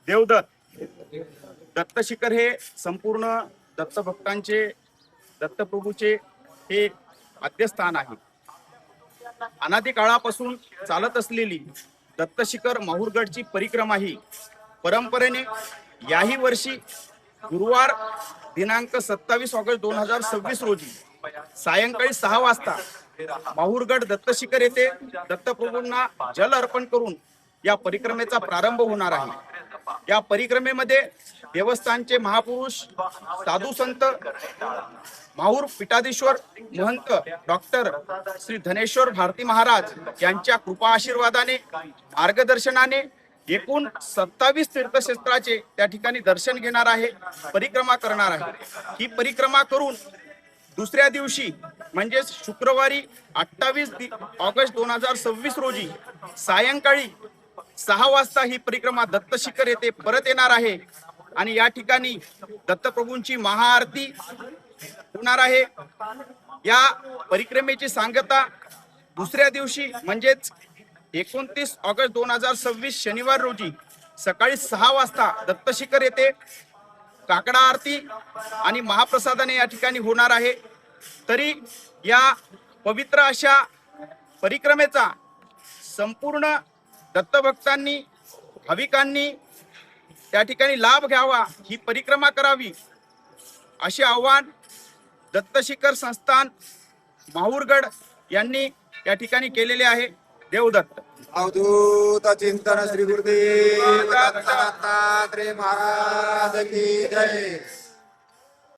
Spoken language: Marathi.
देवदत्त दत्तशिखर हे संपूर्ण दत्तभक्तांचे, दत्तप्रभूचे हे आद्यस्थान आहे. अनादी काळापासून चालत असलेली दत्तशिखर माहूरगडची परिक्रमा ही परंपरेने याही वर्षी गुरुवार दिनांक 27 ऑगस्ट 2026 रोजी सायंकाळी 6 वाजता माहूरगड दत्तशिखर येथे दत्तप्रभूंना जल अर्पण करून या परिक्रमेचा प्रारंभ होणार आहे. या परिक्रमेमध्ये देवस्थानचे महापुरुष, साधू संत, माहूर पीठाधीश्वर महंत डॉक्टर श्री धनेश्वर भारती महाराज यांच्या कृपा आशीर्वादाने, मार्गदर्शनाने एकूण 27 तीर्थक्षेत्राचे त्या ठिकाणी दर्शन घेणार आहे, परिक्रमा करणार आहे. ही परिक्रमा करून दुसऱ्या दिवशी म्हणजे शुक्रवारी 28 ऑगस्ट 2026 रोजी सायंकाळी 6 वाजता ही परिक्रमा दत्तशिखर येथे परत येणार आहे आणि या ठिकाणी दत्तप्रभूंची महाआरती होणार आहे. या परिक्रमेची सांगता दुसऱ्या दिवशी म्हणजेच 29 ऑगस्ट 2026 शनिवार रोजी सकाळी 6 वाजता दत्तशिखर येथे काकडा आरती आणि महाप्रसादाने या ठिकाणी होणार आहे. तरी या पवित्र अशा परिक्रमेचा संपूर्ण दत्तभक्तांनी, भाविकांनी त्या ठिकाणी लाभ घ्यावा, ही परिक्रमा करावी असे आवाहन दत्तशिखर संस्थान माहूरगड यांनी या ठिकाणी केलेले आहे. देवदत्त. अवधूत चिंतन श्री गुरुदेव दत्तात्रेय महाराज की जय.